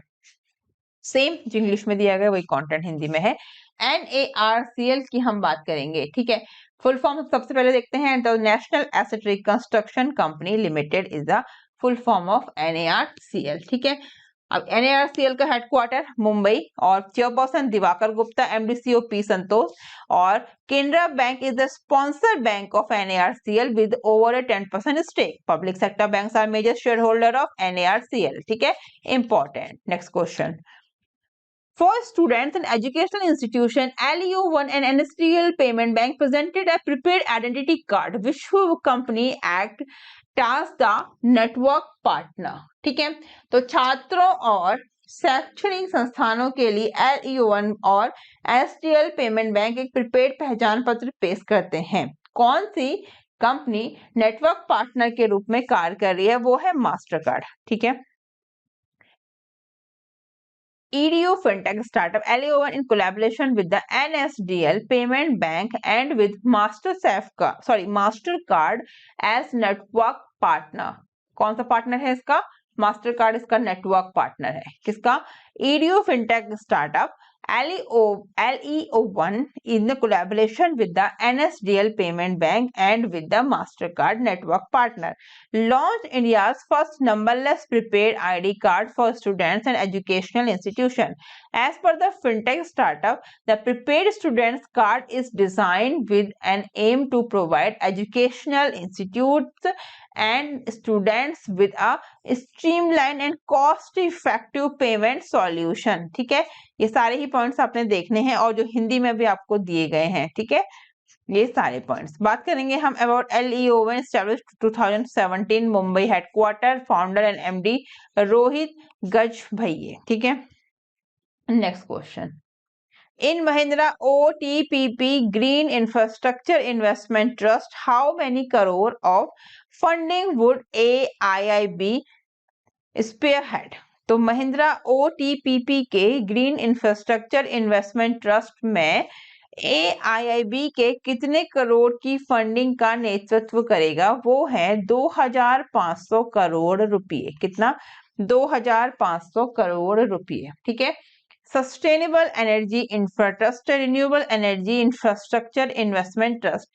सेम जो इंग्लिश में दिया गया वही कंटेंट हिंदी में है। NARCL की हम बात करेंगे, ठीक है। फुल फॉर्म सबसे पहले देखते हैं, तो national asset reconstruction company limited is the full form of NARCL, ठीक है। अब NARCL का हेडक्वार्टर मुंबई और chairperson Divakar Gupta, MD CEO P. Santosh. और Canara bank is the sponsor bank of NARCL with over a 10% stake. Public sector banks are major share holder of NARCL, ठीक है, important. Next question. For students and educational institution, LEO1 and NSDL Payment Bank presented a prepaid identity card. Which company act as the network partner? ठीक है, तो छात्रों और शैक्षणिक संस्थानों के लिए LEO1 और NSDL पेमेंट बैंक एक प्रीपेड पहचान पत्र पेश करते हैं। कौन सी कंपनी नेटवर्क पार्टनर के रूप में कार्य कर रही है? वो है मास्टर कार्ड, ठीक है। EDU fintech startup LEO1 in collaboration with the NSDL Payment Bank and with Mastercard as network partner. कौन सा पार्टनर है इसका? मास्टर कार्ड इसका नेटवर्क पार्टनर है। किसका? EDU fintech startup LEO1 in the collaboration with the NSDL Payment Bank and with the Mastercard network partner launched India's first numberless prepaid ID card for students and educational institutions. As per the fintech startup, the prepaid students card is designed with an aim to provide educational institutes and students with a streamlined and cost-effective payment solution. ठीक है, ये सारे ही points आपने देखने हैं और जो हिंदी में भी आपको दिए गए हैं, ठीक है, ये सारे पॉइंट्स। बात करेंगे हम about LEO1 established 2017 Mumbai headquarter, founder and MD Rohit Gajbhiye, ठीक है। Next question. In Mahindra OTPP Green Infrastructure Investment Trust, how many crore of funding would AIIB spearhead? तो महिंद्रा OTPP के ग्रीन इंफ्रास्ट्रक्चर इन्वेस्टमेंट ट्रस्ट में AIIB के कितने करोड़ की फंडिंग का नेतृत्व करेगा? वो है 2500 करोड़ रुपए। कितना? 2500 करोड़ रुपए, ठीक है। Sustainable Energy Infra Trust, Renewable Energy Infrastructure Investment Trust,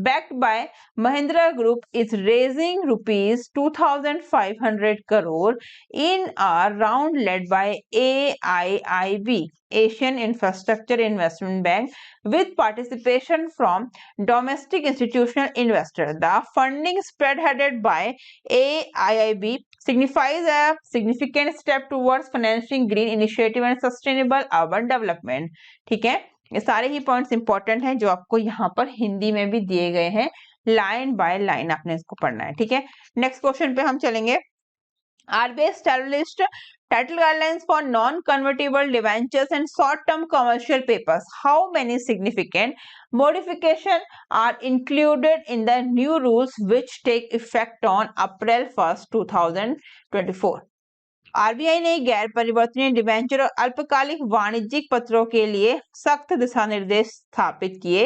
backed by Mahindra Group, is raising rupees 2,500 crore in a round led by AIIB. Asian Infrastructure Investment Bank with participation from domestic institutional investors. The funding spearheaded by AIIB signifies a significant step towards financing green initiative and sustainable urban development. ठीक है, ये सारे ही points important हैं जो आपको यहाँ पर हिंदी में भी दिए गए हैं, लाइन बाय लाइन आपने इसको पढ़ना है। ठीक है, नेक्स्ट क्वेश्चन पे हम चलेंगे। RBI established title guidelines for non-convertible debentures and short-term commercial papers. How many significant modifications are included in the new rules which take effect on April 1st, 2024? RBI ने गैर परिवर्तनीय डिबेंचर और अल्पकालिक वाणिज्यिक पत्रों के लिए सख्त दिशा निर्देश स्थापित किए।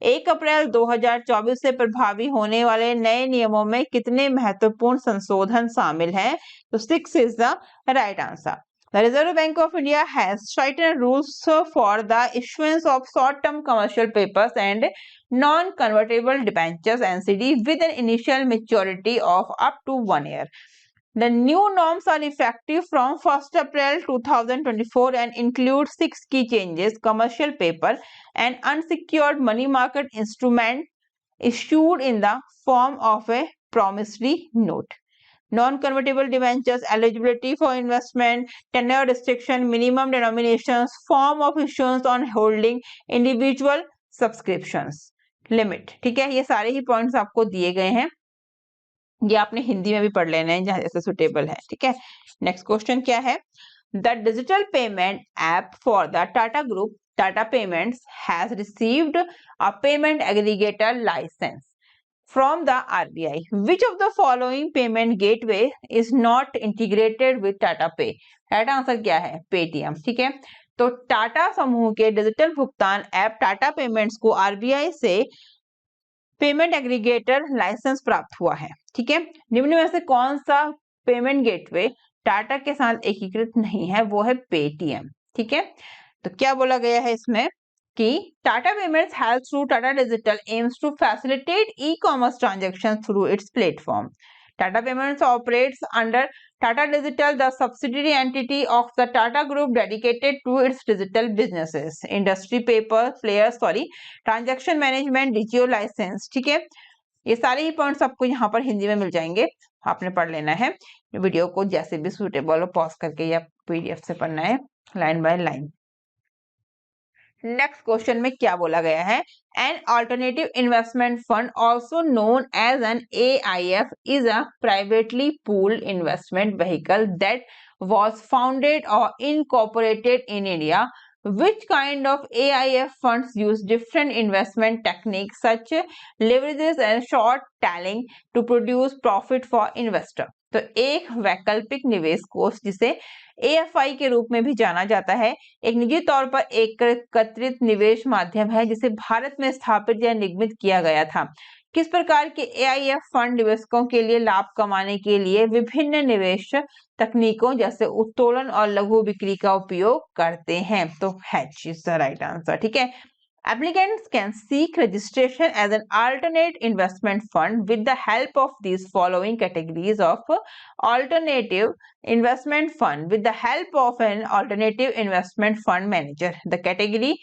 1 अप्रैल 2024 से प्रभावी होने वाले नए नियमों में कितने महत्वपूर्ण संशोधन शामिल हैं? तो 6 is the right answer. The Reserve Bank of India has tightened rules for the issuance of short-term commercial papers and non-convertible debentures (NCD) with an initial maturity of up to 1 year. The new norms are effective from 1st April 2024 and include 6 key changes: commercial paper and unsecured money market instrument issued in the form of a promissory note, non-convertible debentures, eligibility for investment, tenure restriction, minimum denominations, form of issuance on holding, individual subscriptions limit. ठीक है, ये सारे ही points आपको दिए गए हैं, ये आपने हिंदी में भी पढ़ लेना है जहां जैसे सुटेबल है। ठीक है, नेक्स्ट क्वेश्चन क्या है? The digital payment app for the Tata group, Tata payments, has received a payment aggregator licence from the RBI. Which of the following payment gateway is not integrated with Tata pay? Right answer क्या है? Paytm. ठीक है, तो टाटा समूह के digital भुगतान app Tata payments को RBI से पेमेंट एग्रीगेटर लाइसेंस प्राप्त हुआ है। ठीक है, निम्न में से कौन सा पेमेंट गेटवे टाटा के साथ एकीकृत नहीं है? वो है पेटीएम। ठीक है, तो क्या बोला गया है इसमें कि Tata payments has through Tata digital aims to facilitate e-commerce transaction through its platform. Tata Payments operates under Tata Digital, the subsidiary entity of the Tata Group dedicated to its digital businesses, industry paper, transaction management, Digio license. ठीक है, ये सारे ही points आपको यहाँ पर हिंदी में मिल जाएंगे, आपने पढ़ लेना है। वीडियो को जैसे भी सुटेबल हो पॉज करके या पीडीएफ से पढ़ना है, line by line. Next question में क्या बोला गया है? An alternative investment fund also known as an AIF is a privately pooled investment vehicle that was founded or incorporated in India. Which kind of AIF funds use different investment techniques such leverages and short selling to produce profit for investor? तो एक वैकल्पिक निवेश कोष जिसे AFI के रूप में भी जाना जाता है, एक निजी तौर पर एकत्रित निवेश माध्यम है जिसे भारत में स्थापित या निगमित किया गया था. किस प्रकार के AIF फंड निवेशकों के लिए लाभ कमाने के लिए विभिन्न निवेश तकनीकों जैसे उत्तोलन और लघु बिक्री का उपयोग करते हैं? तो hatch is the right answer. ठीक है, applicants can seek registration as an alternate investment fund with the help of these following categories of alternative investment fund with the help of an alternative investment fund manager. The category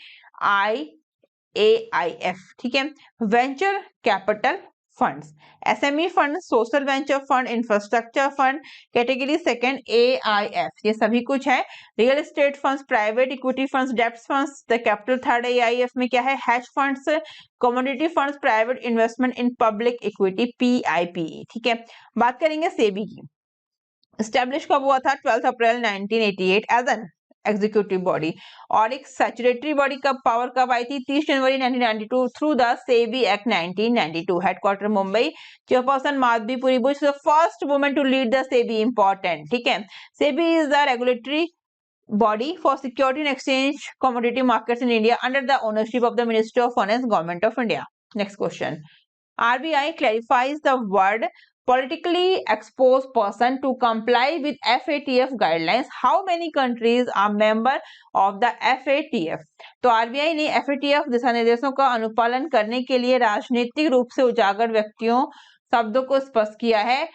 AIF. ठीक है, venture capital funds, SME fund, social venture fund, infrastructure fund. Category second AIF, ये सभी कुछ है. Real estate funds, private equity funds, डेब्ट funds. The capital third AIF में क्या है? Hedge funds, commodity funds, private investment in public equity, PIPE. ठीक है, बात करेंगे सेबी की. एस्टेब्लिश कब हुआ था? 12 अप्रैल 1988 एज एन एग्जीक्यूटिव बॉडी. और एक स्टैट्यूटरी बॉडी कब पावर कब आई थी? 30 जनवरी 1992 through the SEBI act 1992. Headquarter Mumbai. Chairperson Madhabi Puri Buch, the first woman to lead the SEBI. Important. ठीक है, SEBI is the regulatory body for security and exchange commodity markets in India under the ownership of the Ministry of Finance, Government of India. Next question. RBI clarifies the word politically exposed person to comply with FATF guidelines. How many countries are member of the FATF? तो RBI ने FATF दिशा निर्देशों का अनुपालन करने के लिए राजनीतिक रूप से उजागर व्यक्तियों शब्दों को स्पष्ट किया है.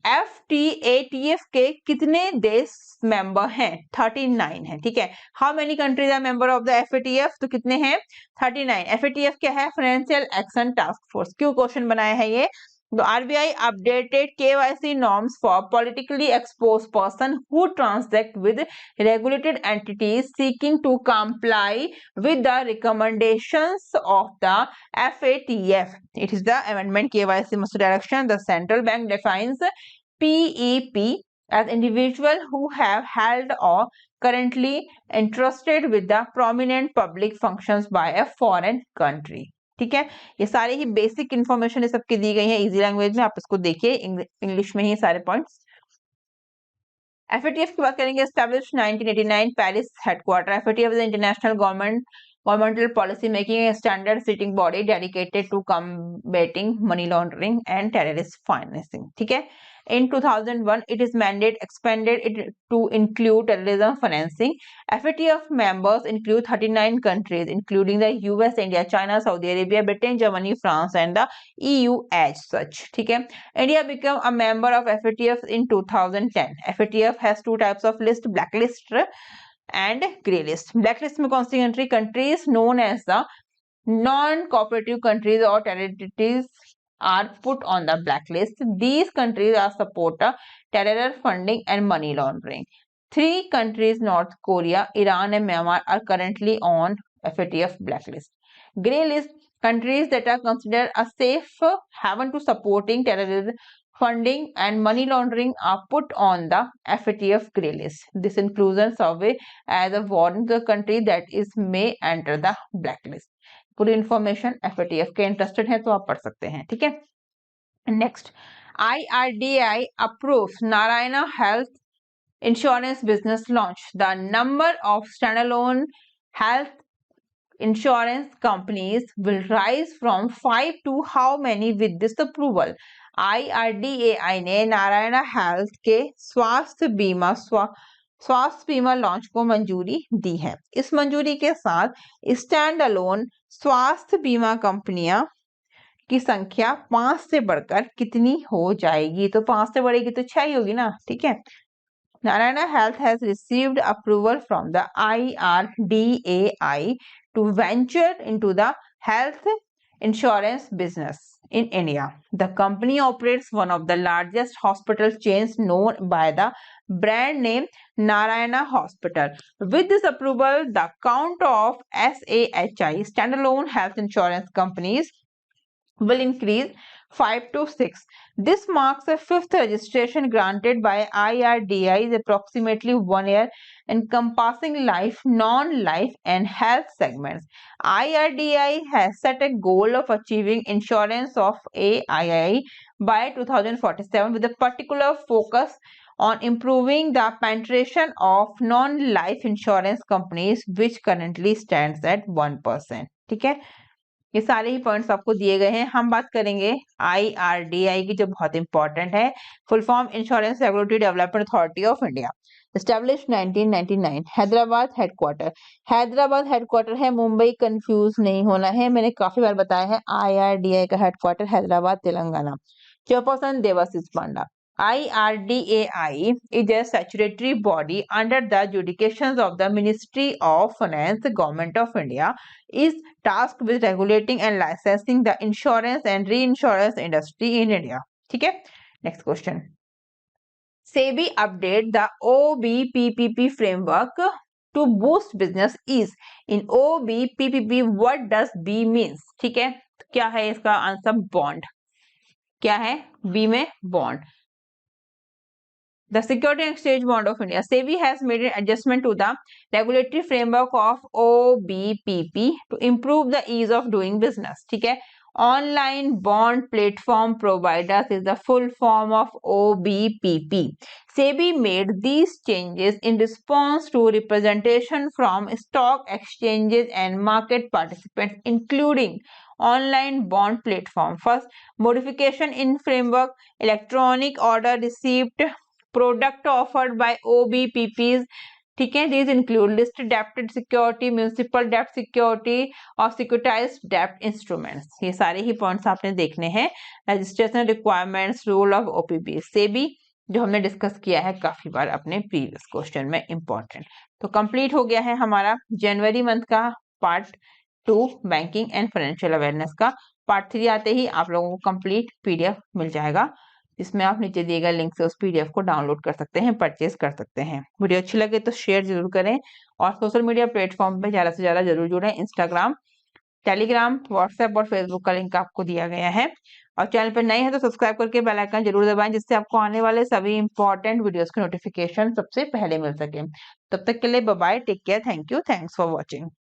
FATF के कितने देश मेंबर हैं? 39 है, ठीक है। How many countries are member of the FATF? तो कितने हैं? 39। FATF क्या है? Financial action task force. क्यों क्वेश्चन बनाया है ये? तो RBI updated KYC norms for politically exposed person who transact with regulated entities seeking to comply with the recommendations of the FATF. It is the amendment KYC Master Direction. The central bank defines PEP as individuals who have held or currently entrusted with the prominent public functions by a foreign country. ठीक है, ये सारे ही basic information सबकी दी गई है easy language में, आप इसको देखिए इंग्लिश में ही सारे पॉइंट्स। FATF की बात करेंगे, establish 1989 Paris headquarter. FATF is international governmental policy making standard sitting body dedicated to combating money laundering and terrorist financing. ठीक है, in 2001 it is mandate expanded it to include terrorism financing. FATF members include 39 countries including the US, India, China, Saudi Arabia, Britain, Germany, France and the EU as such. ठीक है, India became a member of FATF in 2010. FATF has two types of list, blacklist and grey list. Blacklist में कौन सी country? Countries known as the non-cooperative countries or territories are put on the blacklist. These countries are support terror funding and money laundering. 3 countries, North Korea, Iran and Myanmar, are currently on FATF blacklist. Grey list, countries that are considered a safe haven to supporting terrorism funding and money laundering are put on the FATF grey list. This inclusion survey as a warning the country that is may enter the blacklist. पूरी information FATF के interested है तो आप पढ़ सकते हैं, ठीक है। Next, IRDAI approves Narayana health insurance business launch. The number of standalone health insurance companies will rise from 5 to how many with this approval? IRDAI ने नारायणा हेल्थ के स्वास्थ्य बीमा लॉन्च को मंजूरी दी है। इस मंजूरी के साथ स्टैंड अलोन स्वास्थ्य बीमा कंपनियां की संख्या 5 से बढ़कर कितनी हो जाएगी? तो 5 से बढ़ेगी तो 6 ही होगी ना, ठीक है। Narayana Health has received approval from the IRDAI to venture into the health insurance business in India. The company operates one of the largest hospital chains known by the brand name Narayana Hospital. With this approval, the count of SAHI standalone health insurance companies will increase 5 to 6. This marks a 5th registration granted by IRDAI in approximately 1 year, encompassing life, non-life and health segments. IRDAI has set a goal of achieving insurance of AII by 2047 with a particular focus on improving the penetration of non-life insurance companies which currently stands at 1%. ठीक है, ये सारे ही points आपको दिए गए हैं। हम बात करेंगे IRDAI की जो बहुत इंपॉर्टेंट है, full form insurance regulatory development authority of India. Establish 1999, Hyderabad headquarter. Hyderabad headquarter है, मुंबई कंफ्यूज नहीं होना है, मैंने काफी बार बताया है। IRDAI का headquarter Hyderabad Telangana. Chairperson Debashish Panda. IRDAI is a statutory body under the jurisdiction of the Ministry of Finance, Government of India, is tasked with regulating and licensing the insurance and reinsurance industry in India. ठीक है, next question. SEBI update the OBPPP framework to boost business ease. In OBPPP, what does B means? ठीक है, क्या है इसका answer? Bond. क्या है? B में bond. The Security and Exchange Board of India. SEBI has made an adjustment to the regulatory framework of OBPP to improve the ease of doing business. ठीक है, Online Bond Platform Providers is the full form of OBPP. SEBI made these changes in response to representation from stock exchanges and market participants, including online bond platform. First, modification in framework, electronic order received, product offered by OBPPs, ठीक है। These include listed dept security, municipal dept security और सिक्योरिटाइज्ड डेप्ट instruments. ये सारे ही points आपने देखने हैं। Registration requirements, rule of OPB, SEBI जो हमने डिस्कस किया है काफी बार अपने प्रीवियस क्वेश्चन में, इंपॉर्टेंट। तो कंप्लीट हो गया है हमारा जनवरी मंथ का part 2 banking and financial awareness का। पार्ट 3 आते ही आप लोगों को कंप्लीट पीडीएफ मिल जाएगा, जिसमें आप नीचे दिए गए लिंक से उस पीडीएफ को डाउनलोड कर सकते हैं, परचेज कर सकते हैं। वीडियो अच्छी लगे तो शेयर जरूर करें और सोशल मीडिया प्लेटफॉर्म पे ज़्यादा से ज़्यादा जरूर जुड़ें। इंस्टाग्राम, टेलीग्राम, व्हाट्सएप और फेसबुक का लिंक आपको दिया गया है। और चैनल पर नए हैं तो सब्सक्राइब करके बेल आइकन जरूर दबाएं, जिससे आपको आने वाले सभी इंपॉर्टेंट वीडियोस के नोटिफिकेशन सबसे पहले मिल सके। तब तक के लिए bye bye, take care, thank you, thanks for watching.